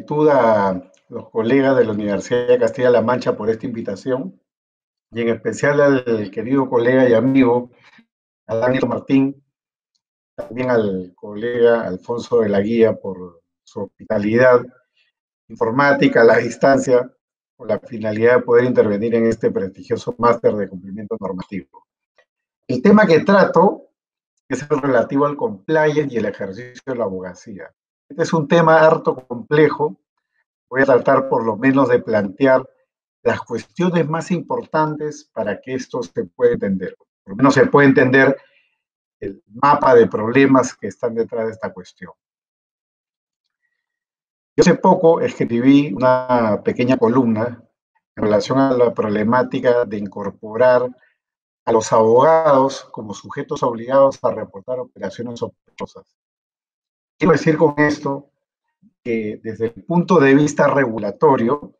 gratitud a los colegas de la Universidad de Castilla-La Mancha por esta invitación y en especial al querido colega y amigo Daniel Martín, también al colega Alfonso de la Guía por su hospitalidad informática a la distancia, con la finalidad de poder intervenir en este prestigioso máster de cumplimiento normativo. El tema que trato es el relativo al compliance y el ejercicio de la abogacía. Este es un tema harto complejo. Voy a tratar por lo menos de plantear las cuestiones más importantes para que esto se pueda entender. Por lo menos se puede entender el mapa de problemas que están detrás de esta cuestión. Yo hace poco escribí una pequeña columna en relación a la problemática de incorporar a los abogados como sujetos obligados a reportar operaciones sospechosas. Quiero decir con esto que desde el punto de vista regulatorio,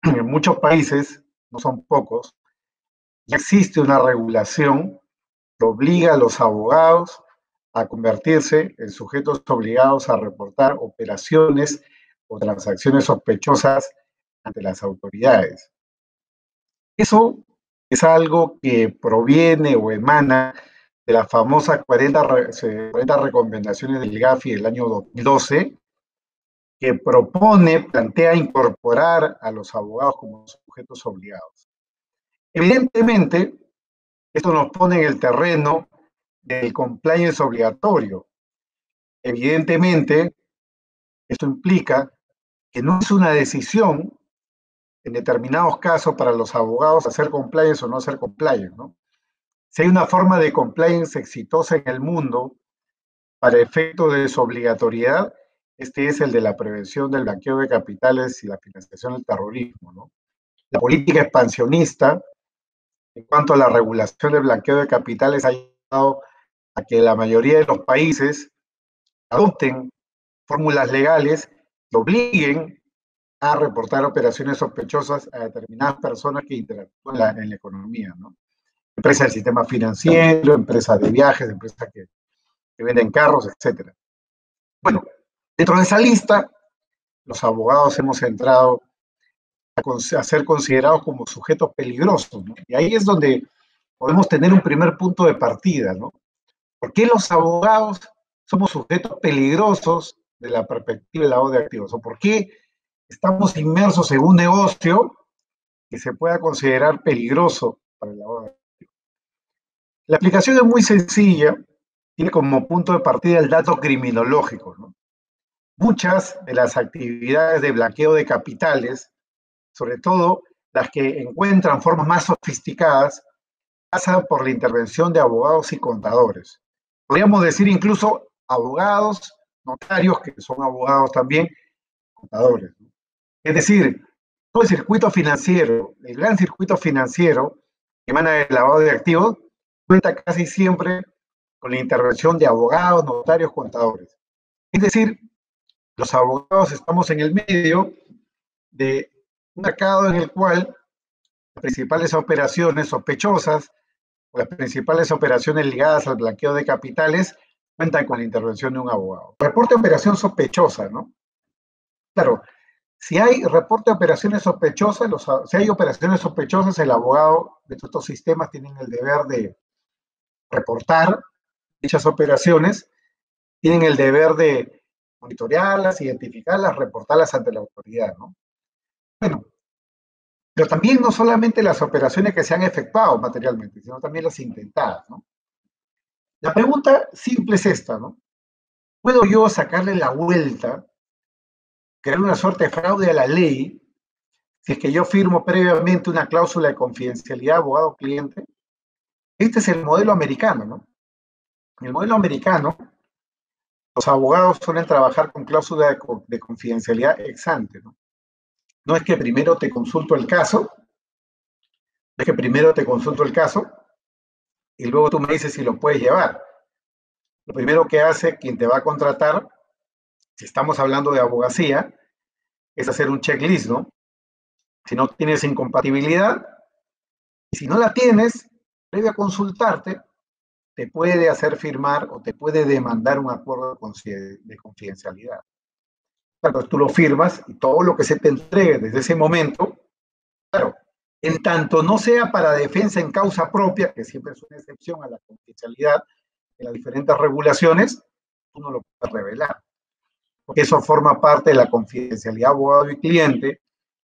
en muchos países, no son pocos, ya existe una regulación que obliga a los abogados a convertirse en sujetos obligados a reportar operaciones o transacciones sospechosas ante las autoridades. Eso es algo que proviene o emana de las famosas 40 recomendaciones del GAFI del año 2012, que plantea incorporar a los abogados como sujetos obligados. Evidentemente, esto nos pone en el terreno del compliance obligatorio. Evidentemente, esto implica que no es una decisión en determinados casos para los abogados hacer compliance o no hacer compliance, ¿no? Si hay una forma de compliance exitosa en el mundo para efectos de su obligatoriedad, este es el de la prevención del blanqueo de capitales y la financiación del terrorismo, ¿no? La política expansionista, en cuanto a la regulación del blanqueo de capitales, ha llevado a que la mayoría de los países adopten fórmulas legales que obliguen a reportar operaciones sospechosas a determinadas personas que interactúan en la economía, ¿no? Empresas del sistema financiero, empresas de viajes, empresas que venden carros, etc. Bueno, dentro de esa lista, los abogados hemos entrado a ser considerados como sujetos peligrosos, ¿no? Y ahí es donde podemos tener un primer punto de partida, ¿no? ¿Por qué los abogados somos sujetos peligrosos de la perspectiva del lavado de activos? ¿O por qué estamos inmersos en un negocio que se pueda considerar peligroso para el lavado de activos? La aplicación es muy sencilla, tiene como punto de partida el dato criminológico, ¿no? Muchas de las actividades de blanqueo de capitales, sobre todo las que encuentran formas más sofisticadas, pasan por la intervención de abogados y contadores. Podríamos decir incluso abogados, notarios, que son abogados también, contadores, ¿no? Es decir, todo el circuito financiero, el gran circuito financiero que emana del lavado de activos, cuenta casi siempre con la intervención de abogados, notarios, contadores. Es decir, los abogados estamos en el medio de un mercado en el cual las principales operaciones sospechosas o las principales operaciones ligadas al blanqueo de capitales cuentan con la intervención de un abogado. Reporte de operación sospechosa, ¿no? Claro, si hay reporte de operaciones sospechosas, si hay operaciones sospechosas, el abogado de estos sistemas tiene el deber de reportar dichas operaciones, tienen el deber de monitorearlas, identificarlas, reportarlas ante la autoridad, ¿no? Bueno, pero también no solamente las operaciones que se han efectuado materialmente, sino también las intentadas, ¿no? La pregunta simple es esta, ¿no? ¿Puedo yo sacarle la vuelta, crear una suerte de fraude a la ley, si es que yo firmo previamente una cláusula de confidencialidad abogado-cliente? Este es el modelo americano, ¿no? En el modelo americano, los abogados suelen trabajar con cláusula de confidencialidad ex ante, ¿no? No es que primero te consulto el caso, es que primero te consulto el caso y luego tú me dices si lo puedes llevar. Lo primero que hace quien te va a contratar, si estamos hablando de abogacía, es hacer un checklist, ¿no? Si no tienes incompatibilidad, y si no la tienes, previo a consultarte, te puede hacer firmar o te puede demandar un acuerdo de confidencialidad. Claro, tú lo firmas y todo lo que se te entregue desde ese momento, claro, en tanto no sea para defensa en causa propia, que siempre es una excepción a la confidencialidad de las diferentes regulaciones, tú no lo puedes revelar, porque eso forma parte de la confidencialidad abogado y cliente,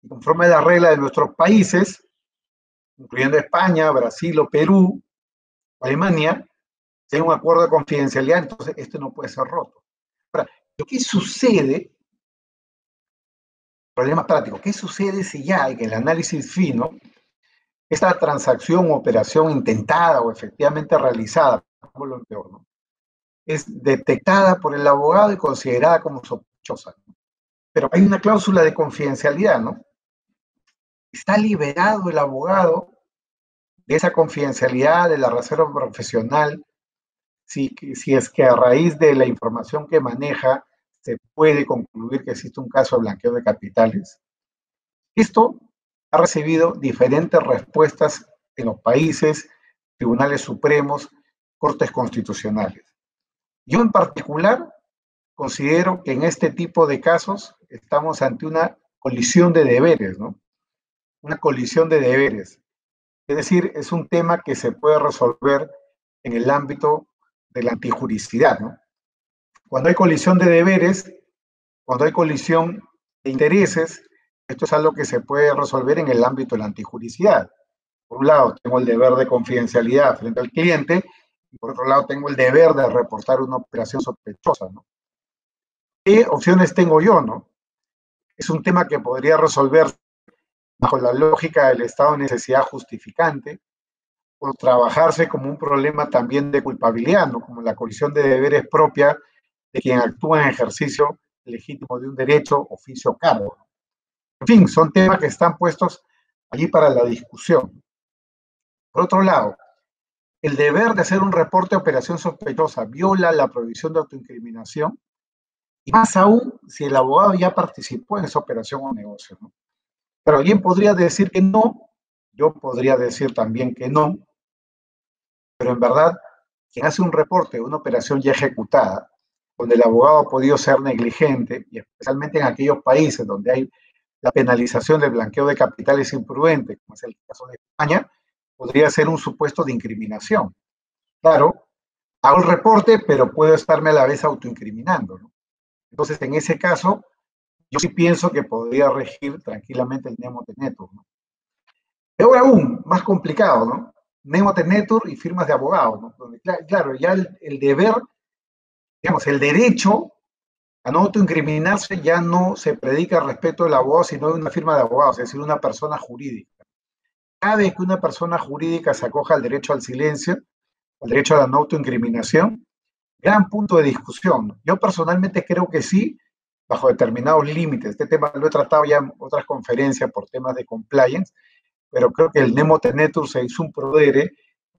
y conforme a la regla de nuestros países, incluyendo España, Brasil o Perú, Alemania, si hay un acuerdo de confidencialidad, entonces esto no puede ser roto. Ahora, lo que sucede, problema práctico, ¿qué sucede si ya en el análisis fino, esta transacción o operación intentada o efectivamente realizada, como lo peor, ¿no?, es detectada por el abogado y considerada como sospechosa? Pero hay una cláusula de confidencialidad, ¿no? Está liberado el abogado de esa confidencialidad, de la reserva profesional, si es que a raíz de la información que maneja se puede concluir que existe un caso de blanqueo de capitales. Esto ha recibido diferentes respuestas en los países, tribunales supremos, cortes constitucionales. Yo en particular considero que en este tipo de casos estamos ante una colisión de deberes, ¿no? Una colisión de deberes. Es decir, es un tema que se puede resolver en el ámbito de la antijuricidad, ¿no? Cuando hay colisión de deberes, cuando hay colisión de intereses, esto es algo que se puede resolver en el ámbito de la antijuricidad. Por un lado, tengo el deber de confidencialidad frente al cliente, y por otro lado, tengo el deber de reportar una operación sospechosa, ¿no? ¿Qué opciones tengo yo, no? Es un tema que podría resolver bajo la lógica del estado de necesidad justificante, o trabajarse como un problema también de culpabilidad, ¿no?, como la colisión de deberes propia de quien actúa en ejercicio legítimo de un derecho, oficio o cargo. En fin, son temas que están puestos allí para la discusión. Por otro lado, el deber de hacer un reporte de operación sospechosa viola la prohibición de autoincriminación, y más aún si el abogado ya participó en esa operación o negocio, ¿no? Pero alguien podría decir que no, yo podría decir también que no, pero en verdad, quien hace un reporte de una operación ya ejecutada, donde el abogado ha podido ser negligente, y especialmente en aquellos países donde hay la penalización del blanqueo de capitales imprudente, como es el caso de España, podría ser un supuesto de incriminación. Claro, hago el reporte, pero puedo estarme a la vez autoincriminando, ¿no? Entonces, en ese caso, yo sí pienso que podría regir tranquilamente el nemo tenetur, ¿no? Peor aún, más complicado, ¿no? Nemo tenetur y firmas de abogados, ¿no? Donde, claro, ya el deber, digamos, el derecho a no autoincriminarse ya no se predica respecto del abogado, sino de una firma de abogados, es decir, una persona jurídica. Cada vez que una persona jurídica se acoja al derecho al silencio, al derecho a la no autoincriminación, gran punto de discusión. Yo personalmente creo que sí, bajo determinados límites. Este tema lo he tratado ya en otras conferencias por temas de compliance, pero creo que el nemo tenetur se hizo un prodere,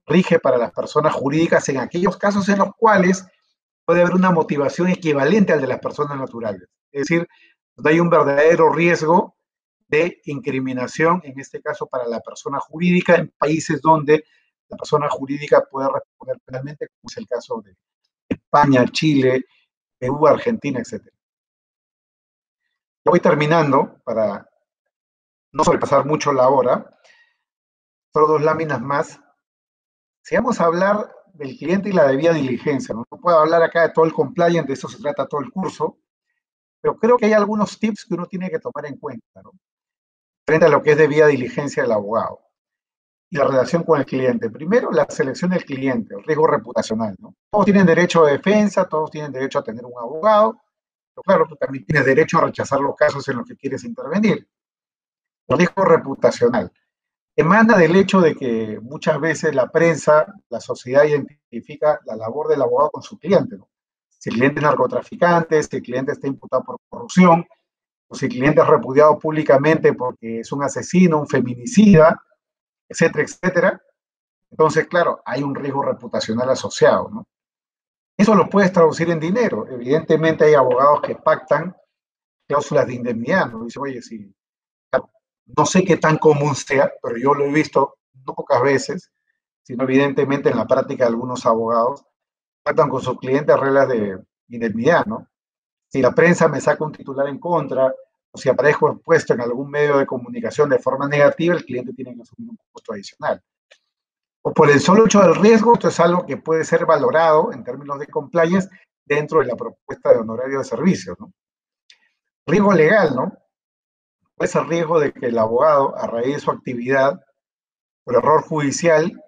rige para las personas jurídicas en aquellos casos en los cuales puede haber una motivación equivalente al de las personas naturales. Es decir, donde hay un verdadero riesgo de incriminación, en este caso para la persona jurídica, en países donde la persona jurídica puede responder penalmente, como es el caso de España, Chile, Perú, Argentina, etc. Ya voy terminando para no sobrepasar mucho la hora. Solo dos láminas más. Si vamos a hablar del cliente y la debida diligencia, no puedo hablar acá de todo el compliance, de eso se trata todo el curso, pero creo que hay algunos tips que uno tiene que tomar en cuenta, ¿no?, frente a lo que es debida diligencia del abogado y la relación con el cliente. Primero, la selección del cliente, el riesgo reputacional, ¿no? Todos tienen derecho a defensa, todos tienen derecho a tener un abogado, pero claro, tú también tienes derecho a rechazar los casos en los que quieres intervenir. El riesgo reputacional emana del hecho de que muchas veces la prensa, la sociedad identifica la labor del abogado con su cliente, ¿no? Si el cliente es narcotraficante, si el cliente está imputado por corrupción, o si el cliente es repudiado públicamente porque es un asesino, un feminicida, etcétera, etcétera. Entonces, claro, hay un riesgo reputacional asociado, ¿no? Eso lo puedes traducir en dinero. Evidentemente hay abogados que pactan cláusulas de indemnidad, ¿no? Dice, oye, si, claro, no sé qué tan común sea, pero yo lo he visto no pocas veces, sino evidentemente en la práctica de algunos abogados, pactan con sus clientes reglas de indemnidad, ¿no? Si la prensa me saca un titular en contra, o si aparezco expuesto en algún medio de comunicación de forma negativa, el cliente tiene que asumir un costo adicional. O por el solo hecho del riesgo, esto es algo que puede ser valorado en términos de compliance dentro de la propuesta de honorario de servicio, ¿no? Riesgo legal, ¿no? Es el riesgo de que el abogado, a raíz de su actividad, por error judicial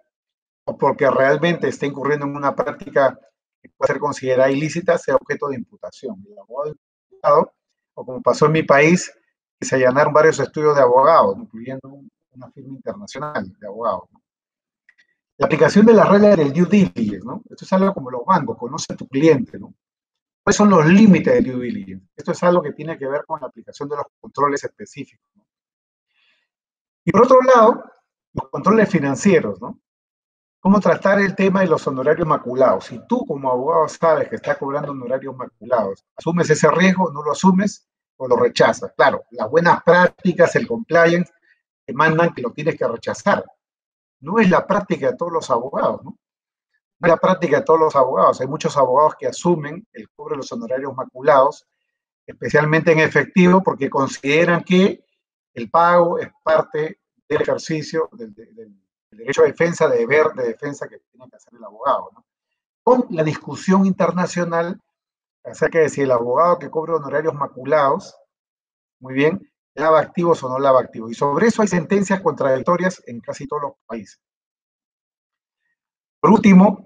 o porque realmente está incurriendo en una práctica que puede ser considerada ilícita, sea objeto de imputación. El abogado imputado, o como pasó en mi país, que se allanaron varios estudios de abogados, incluyendo una firma internacional de abogados, ¿no? La aplicación de las reglas del due diligence, ¿no? Esto es algo como los bancos, conoce a tu cliente, ¿no? ¿Cuáles son los límites del due diligence? Esto es algo que tiene que ver con la aplicación de los controles específicos, ¿no? Y por otro lado, los controles financieros, ¿no? ¿Cómo tratar el tema de los honorarios maculados? Si tú como abogado sabes que está cobrando honorarios maculados, ¿asumes ese riesgo, no lo asumes o lo rechazas? Claro, las buenas prácticas, el compliance, te mandan que lo tienes que rechazar. No es la práctica de todos los abogados, ¿no? No es la práctica de todos los abogados. Hay muchos abogados que asumen el cobro de los honorarios maculados, especialmente en efectivo, porque consideran que el pago es parte del ejercicio del derecho de defensa, de deber de defensa que tiene que hacer el abogado, ¿no? Con la discusión internacional acerca de si el abogado que cobra honorarios maculados, muy bien, lava activos o no lava activos. Y sobre eso hay sentencias contradictorias en casi todos los países. Por último,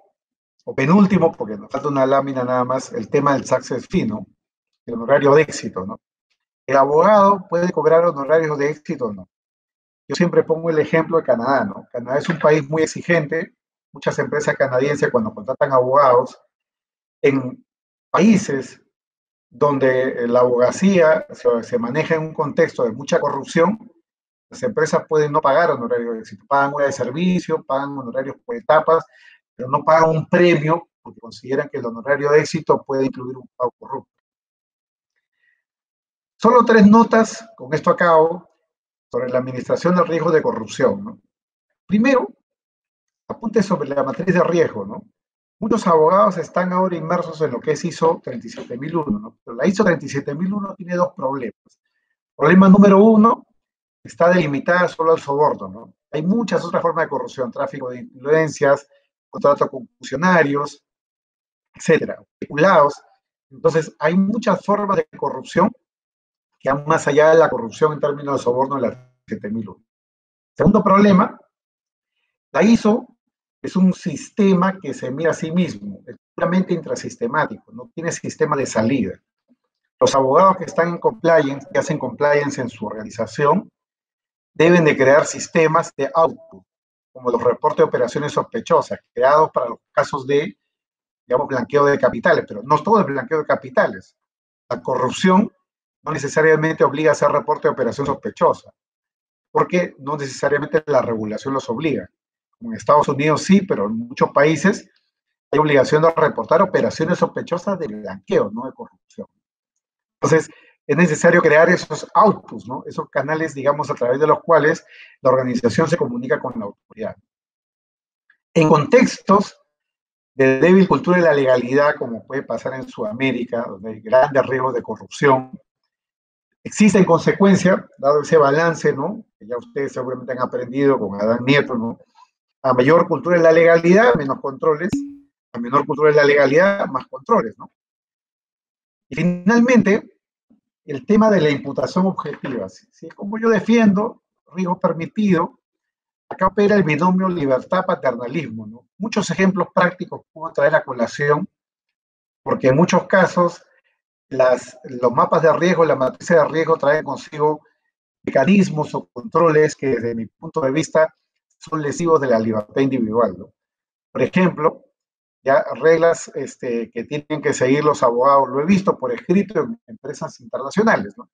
o penúltimo, porque nos falta una lámina nada más, el tema del success fee, ¿no? El honorario de éxito, ¿no? ¿El abogado puede cobrar honorarios de éxito o no? Yo siempre pongo el ejemplo de Canadá, ¿no? Canadá es un país muy exigente. Muchas empresas canadienses, cuando contratan abogados, en países donde la abogacía se maneja en un contexto de mucha corrupción, las empresas pueden no pagar honorarios de éxito. Pagan hora de servicio, pagan honorarios por etapas, pero no pagan un premio porque consideran que el honorario de éxito puede incluir un pago corrupto. Solo 3 notas, con esto acabo, sobre la administración del riesgo de corrupción, ¿no? Primero, apunte sobre la matriz de riesgo, ¿no? Muchos abogados están ahora inmersos en lo que es ISO 37001, ¿no? Pero la ISO 37001 tiene 2 problemas. Problema número 1, está delimitada solo al soborno, ¿no? Hay muchas otras formas de corrupción, tráfico de influencias, contrato con funcionarios, etcétera, especulados. Entonces, hay muchas formas de corrupción que van más allá de la corrupción en términos de soborno de la 7001. Segundo problema, la ISO es un sistema que se mira a sí mismo, es puramente intrasistemático, no tiene sistema de salida. Los abogados que están en compliance, que hacen compliance en su organización, deben de crear sistemas de output, como los reportes de operaciones sospechosas, creados para los casos de, digamos, blanqueo de capitales, pero no todo es blanqueo de capitales. La corrupción no necesariamente obliga a hacer reporte de operación sospechosa, porque no necesariamente la regulación los obliga. En Estados Unidos sí, pero en muchos países hay obligación de reportar operaciones sospechosas de blanqueo, no de corrupción. Entonces, es necesario crear esos outputs, ¿no? Esos canales, digamos, a través de los cuales la organización se comunica con la autoridad. En contextos de débil cultura de la legalidad, como puede pasar en Sudamérica, donde hay grandes riesgos de corrupción, existe en consecuencia, dado ese balance, ¿no? Que ya ustedes seguramente han aprendido con Adán Nieto, ¿no? A mayor cultura de la legalidad, menos controles. A menor cultura de la legalidad, más controles, ¿no? Y finalmente, el tema de la imputación objetiva. ¿Sí? Como yo defiendo, riesgo permitido, acá opera el binomio libertad-paternalismo, ¿no? Muchos ejemplos prácticos puedo traer a colación, porque en muchos casos los mapas de riesgo, la matriz de riesgo traen consigo mecanismos o controles que desde mi punto de vista son lesivos de la libertad individual, ¿no? Por ejemplo, ya reglas que tienen que seguir los abogados, lo he visto por escrito en empresas internacionales, ¿no?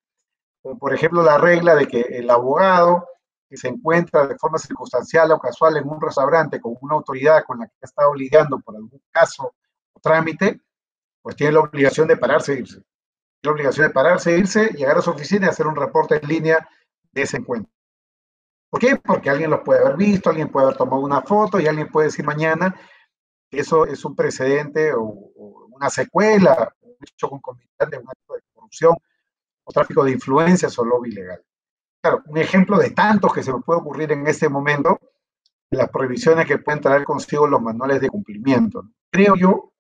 Como por ejemplo la regla de que el abogado que se encuentra de forma circunstancial o casual en un restaurante con una autoridad con la que ha estado lidiando por algún caso o trámite, pues tiene la obligación de pararse e irse. Tiene la obligación de pararse e irse, llegar a su oficina y hacer un reporte en línea de ese encuentro. ¿Por qué? Porque alguien los puede haber visto, alguien puede haber tomado una foto y alguien puede decir mañana que eso es un precedente o una secuela, hecho concomitante, un acto de corrupción o tráfico de influencias o lobby ilegal. Claro, un ejemplo de tantos que se me puede ocurrir en este momento, las prohibiciones que pueden traer consigo los manuales de cumplimiento. Creo yo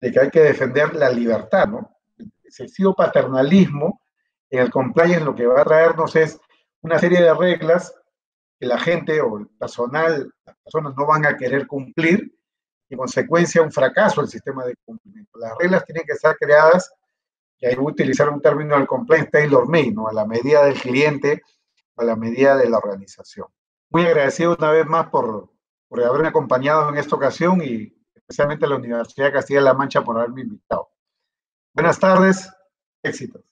de que hay que defender la libertad, ¿no? El excesivo paternalismo en el compliance lo que va a traernos es una serie de reglas que la gente o el personal, las personas no van a querer cumplir, y en consecuencia un fracaso del sistema de cumplimiento. Las reglas tienen que estar creadas, y ahí voy a utilizar un término del compliance tailor-made, ¿no? A la medida del cliente, a la medida de la organización. Muy agradecido una vez más por haberme acompañado en esta ocasión y especialmente a la Universidad de Castilla-La Mancha por haberme invitado. Buenas tardes, éxitos.